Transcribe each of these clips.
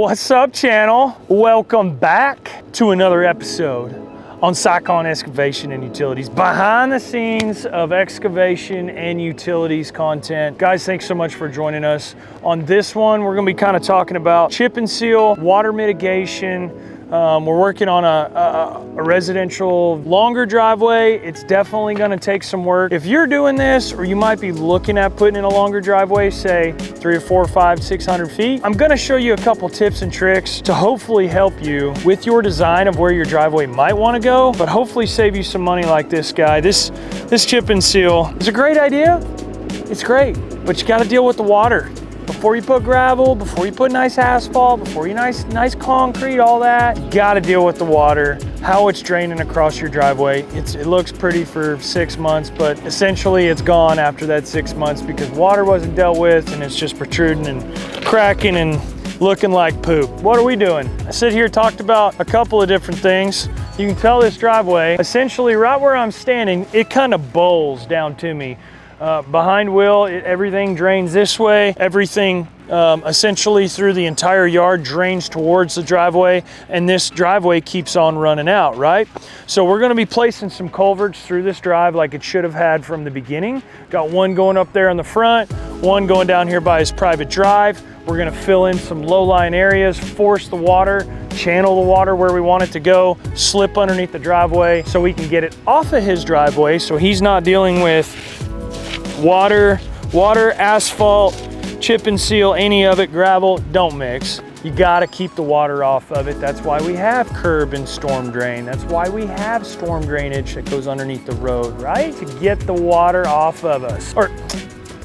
What's up, channel? Welcome back to another episode on Cycon Excavation and Utilities, behind the scenes of excavation and utilities content. Guys, thanks so much for joining us. On this one, we're gonna be kind of talking about chip and seal, water mitigation. We're working on a residential longer driveway. It's definitely gonna take some work. If you're doing this, or you might be looking at putting in a longer driveway, say 3 or 4, 5, 600 feet, I'm gonna show you a couple tips and tricks to hopefully help you with your design of where your driveway might wanna go, but hopefully save you some money like this guy. This chip and seal is a great idea. It's great, but you gotta deal with the water. Before you put gravel, before you put nice asphalt, before you nice concrete, all that, you gotta deal with the water, how it's draining across your driveway. It looks pretty for 6 months, but essentially it's gone after that 6 months because water wasn't dealt with and it's just protruding and cracking and looking like poop. What are we doing? I sit here, talked about a couple of different things. You can tell this driveway, essentially right where I'm standing, it kind of bowls down to me. Behind Will, everything drains this way. Everything essentially through the entire yard drains towards the driveway, and this driveway keeps on running out, right? So we're gonna be placing some culverts through this drive like it should have had from the beginning. Got one going up there in the front, one going down here by his private drive. We're gonna fill in some low-lying areas, force the water, channel the water where we want it to go, slip underneath the driveway so we can get it off of his driveway so he's not dealing with water, asphalt, chip and seal, any of it, gravel, don't mix. You gotta keep the water off of it. That's why we have curb and storm drain. That's why we have storm drainage that goes underneath the road, right? To get the water off of us, or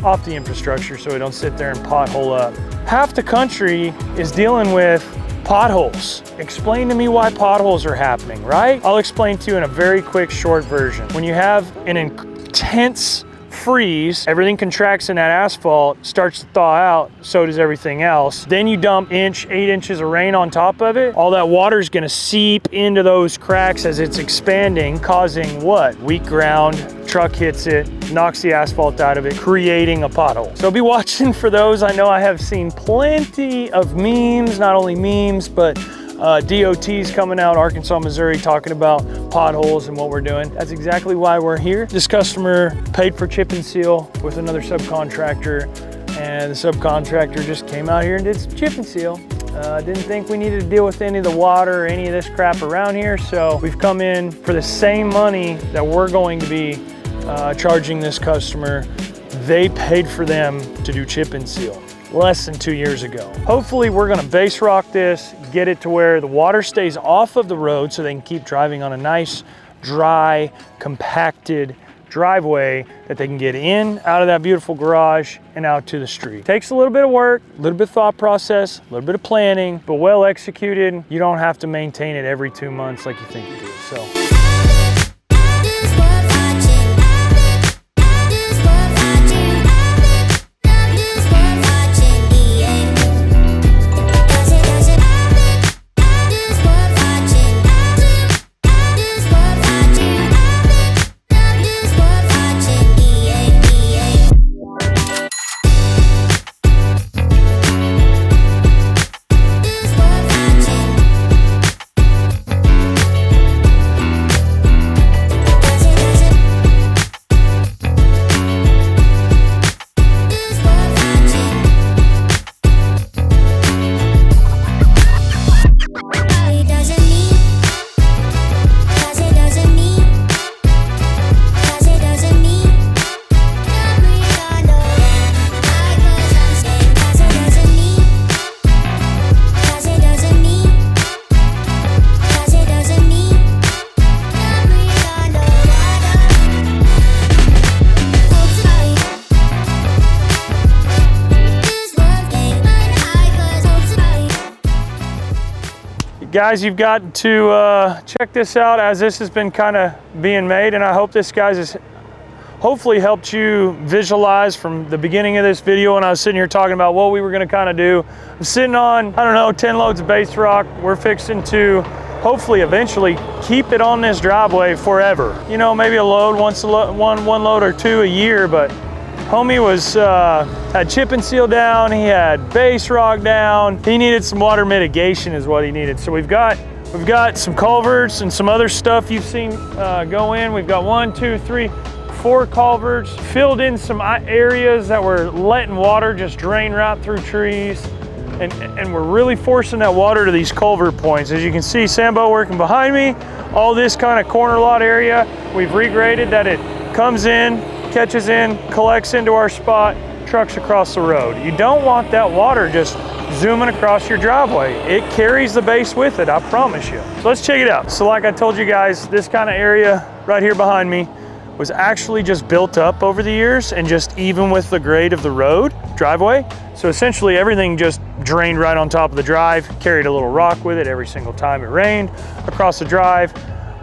off the infrastructure so we don't sit there and pothole up. Half the country is dealing with potholes. Explain to me why potholes are happening, right? I'll explain to you in a very quick, short version. When you have an intense freeze, everything contracts in that asphalt, starts to thaw out, so does everything else. Then you dump 8 inches of rain on top of it. All that water is gonna seep into those cracks as it's expanding, causing what? Weak ground, truck hits it, knocks the asphalt out of it, creating a pothole. So be watching for those. I know I have seen plenty of memes, not only memes, but DOTs coming out, Arkansas, Missouri, talking about potholes and what we're doing. That's exactly why we're here. This customer paid for chip and seal with another subcontractor, and the subcontractor just came out here and did some chip and seal. Didn't think we needed to deal with any of the water or any of this crap around here, so we've come in for the same money that we're going to be charging this customer. They paid for them to do chip and seal less than 2 years ago. Hopefully we're gonna base rock this, get it to where the water stays off of the road so they can keep driving on a nice, dry, compacted driveway that they can get in, out of that beautiful garage and out to the street. Takes a little bit of work, a little bit of thought process, a little bit of planning, but well executed. You don't have to maintain it every 2 months like you think you do, so. Guys, you've got to check this out as this has been kind of being made, and I hope this, guys, has hopefully helped you visualize from the beginning of this video when I was sitting here talking about what we were going to kind of do. I'm sitting on, I don't know, 10 loads of base rock. We're fixing to hopefully eventually keep it on this driveway forever. You know, maybe a load, one load or two a year, but Homie was, had chip and seal down, he had base rock down. He needed some water mitigation is what he needed. So we've got some culverts and some other stuff you've seen go in. We've got 1, 2, 3, 4 culverts, filled in some areas that were letting water just drain right through trees. And we're really forcing that water to these culvert points. As you can see, Sambo working behind me, all this kind of corner lot area, we've regraded that it comes in, catches in, collects into our spot, trucks across the road. You don't want that water just zooming across your driveway. It carries the base with it, I promise you. So let's check it out. So like I told you guys, this kind of area right here behind me was actually just built up over the years and just even with the grade of the road, driveway. So essentially everything just drained right on top of the drive, carried a little rock with it every single time it rained across the drive,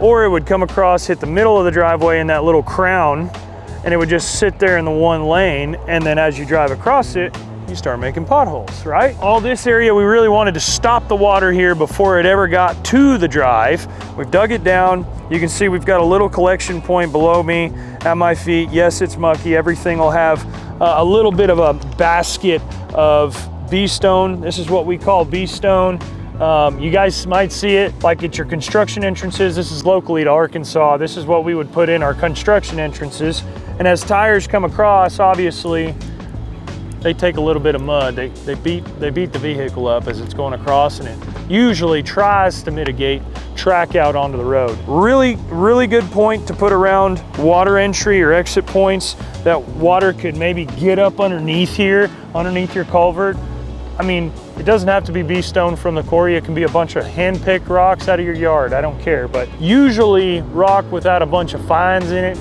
or it would come across, hit the middle of the driveway in that little crown, and it would just sit there in the one lane. And then as you drive across it, you start making potholes, right? All this area, we really wanted to stop the water here before it ever got to the drive. We've dug it down. You can see we've got a little collection point below me at my feet. Yes, it's mucky. Everything will have a little bit of a basket of bee stone. This is what we call bee stone. You guys might see it like at your construction entrances. This is locally to Arkansas. This is what we would put in our construction entrances. And as tires come across, obviously, they take a little bit of mud. They beat the vehicle up as it's going across, and it usually tries to mitigate track out onto the road. Really good point to put around water entry or exit points that water could maybe get up underneath here, underneath your culvert. I mean, it doesn't have to be bee stone from the quarry. It can be a bunch of hand-picked rocks out of your yard. I don't care, but usually rock without a bunch of fines in it.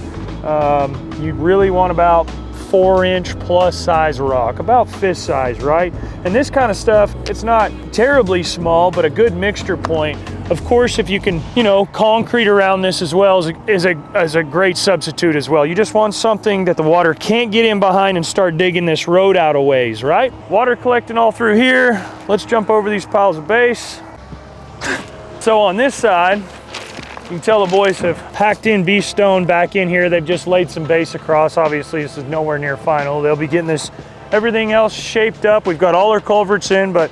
You really want about 4-inch plus size rock, about fist size, right? And this kind of stuff, it's not terribly small, but a good mixture point. Of course, if you can, concrete around this as well is a great substitute as well. You just want something that the water can't get in behind and start digging this road out a ways, right? Water collecting all through here. Let's jump over these piles of base. So on this side, you can tell the boys have packed in bee stone back in here. They've just laid some base across. Obviously, this is nowhere near final. They'll be getting everything else shaped up. We've got all our culverts in, but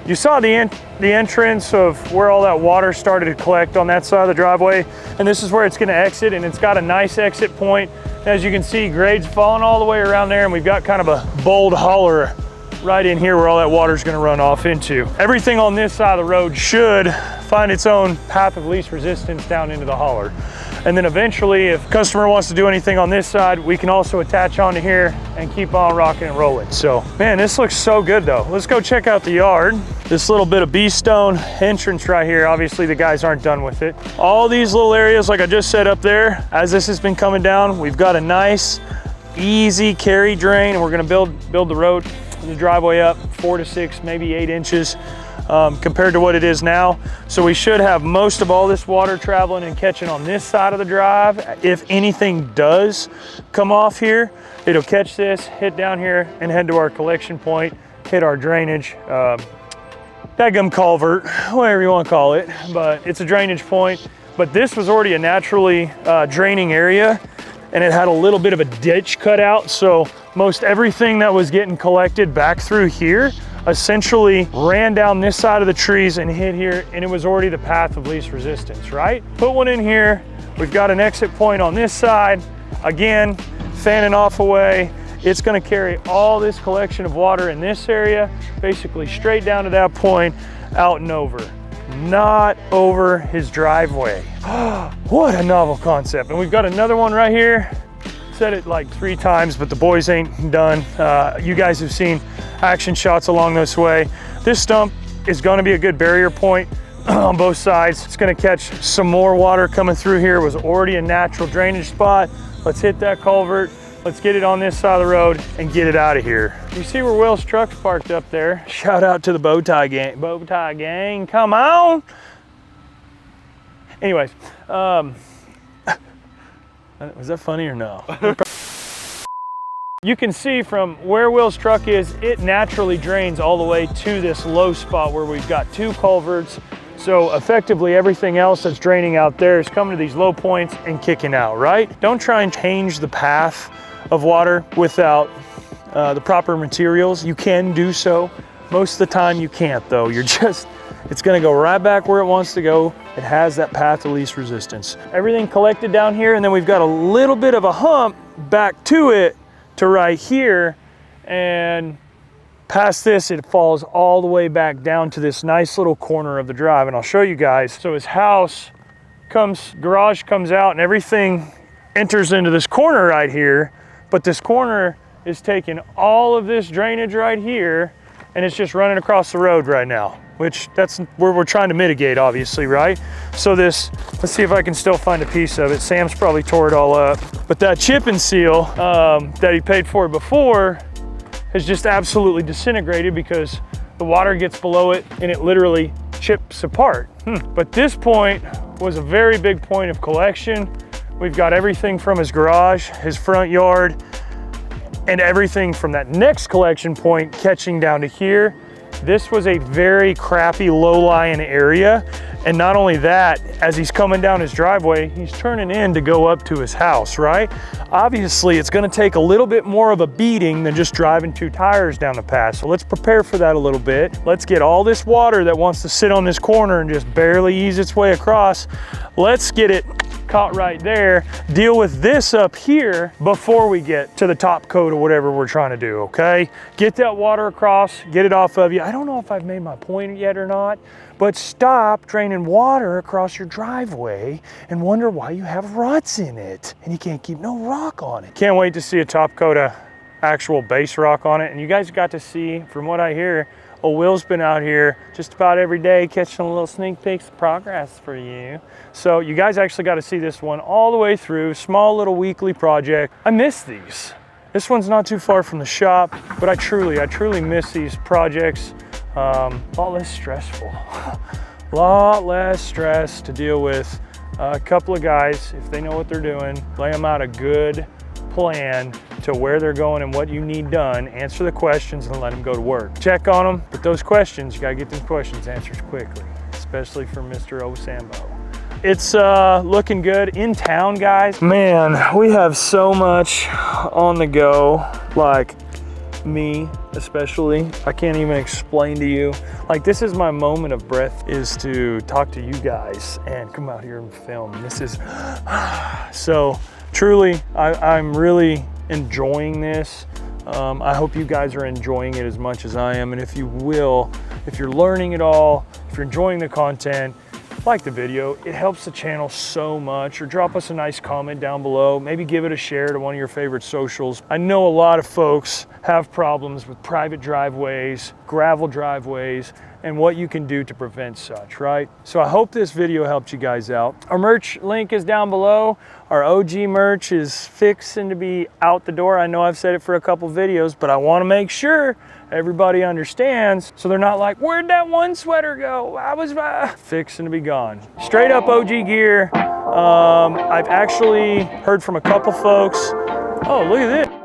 you saw the entrance of where all that water started to collect on that side of the driveway. And this is where it's gonna exit, and it's got a nice exit point. As you can see, grade's falling all the way around there, and we've got kind of a bold holler right in here where all that water's gonna run off into. Everything on this side of the road should find its own path of least resistance down into the holler. And then eventually, if customer wants to do anything on this side, we can also attach onto here and keep on rocking and rolling. So, man, this looks so good though. Let's go check out the yard. This little bit of bee stone entrance right here. Obviously the guys aren't done with it. All these little areas, like I just said up there, as this has been coming down, we've got a nice, easy carry drain, and we're gonna build the road, the driveway up 4 to 6, maybe 8 inches. Compared to what it is now. So we should have most of all this water traveling and catching on this side of the drive. If anything does come off here, it'll catch this, hit down here, and head to our collection point, hit our drainage, dadgum culvert, whatever you want to call it, but it's a drainage point. But this was already a naturally draining area, and it had a little bit of a ditch cut out. So most everything that was getting collected back through here essentially ran down this side of the trees and hit here, and it was already the path of least resistance, right? Put one in here. We've got an exit point on this side. Again, fanning off away. It's gonna carry all this collection of water in this area, basically straight down to that point, out and over. Not over his driveway. What a novel concept. And we've got another one right here. Said it like 3 times, but the boys ain't done. You guys have seen action shots along this way. This stump is gonna be a good barrier point on both sides. It's gonna catch some more water coming through here. It was already a natural drainage spot. Let's hit that culvert. Let's get it on this side of the road and get it out of here. You see where Will's truck's parked up there. Shout out to the bow tie gang. Bow tie gang, come on. Anyways, was that funny or no? You can see from where Will's truck is, it naturally drains all the way to this low spot where we've got 2 culverts. So effectively everything else that's draining out there is coming to these low points and kicking out, right? Don't try and change the path of water without the proper materials. You can do so. Most of the time you can't though. It's gonna go right back where it wants to go. It has that path of least resistance. Everything collected down here, and then we've got a little bit of a hump back to it to right here, and past this, it falls all the way back down to this nice little corner of the drive, and I'll show you guys. So his garage comes out, and everything enters into this corner right here, but this corner is taking all of this drainage right here, and it's just running across the road right now, which that's where we're trying to mitigate, obviously, right? So this, let's see if I can still find a piece of it. Sam's probably tore it all up. But that chip and seal that he paid for before has just absolutely disintegrated because the water gets below it and it literally chips apart. But this point was a very big point of collection. We've got everything from his garage, his front yard, and everything from that next collection point catching down to here. This was a very crappy, low-lying area. And not only that, as he's coming down his driveway, he's turning in to go up to his house, right? Obviously, it's gonna take a little bit more of a beating than just driving 2 tires down the pass. So let's prepare for that a little bit. Let's get all this water that wants to sit on this corner and just barely ease its way across. Let's get it caught right there, deal with this up here before we get to the top coat of whatever we're trying to do, okay? Get that water across, get it off of you. I don't know if I've made my point yet or not, but stop draining water across your driveway and wonder why you have ruts in it and you can't keep no rock on it. Can't wait to see a top coat of actual base rock on it. And you guys got to see, from what I hear, Will's been out here just about every day catching a little sneak peeks of progress for you. So you guys actually got to see this one all the way through, small little weekly project. I miss these. This one's not too far from the shop, but I truly miss these projects. A lot less stressful. A lot less stress to deal with. A couple of guys, if they know what they're doing, lay them out a good plan to where they're going and what you need done, answer the questions and let them go to work. Check on them, but those questions, you gotta get them questions answered quickly, especially from Mr. Osambo. It's looking good in town, guys. Man, we have so much on the go, like me especially. I can't even explain to you. Like, this is my moment of breath, is to talk to you guys and come out here and film. This is, so truly, I'm really enjoying this. I hope you guys are enjoying it as much as I am. And if you will, if you're learning it all, if you're enjoying the content, like the video, it helps the channel so much. Or drop us a nice comment down below. Maybe give it a share to one of your favorite socials. I know a lot of folks have problems with private driveways, gravel driveways, and what you can do to prevent such, right? So I hope this video helped you guys out. Our merch link is down below. Our OG merch is fixing to be out the door. I know I've said it for a couple videos, but I want to make sure everybody understands, so they're not like, where'd that one sweater go? I was fixing to be gone. Straight up OG gear. I've actually heard from a couple folks. Oh, look at this.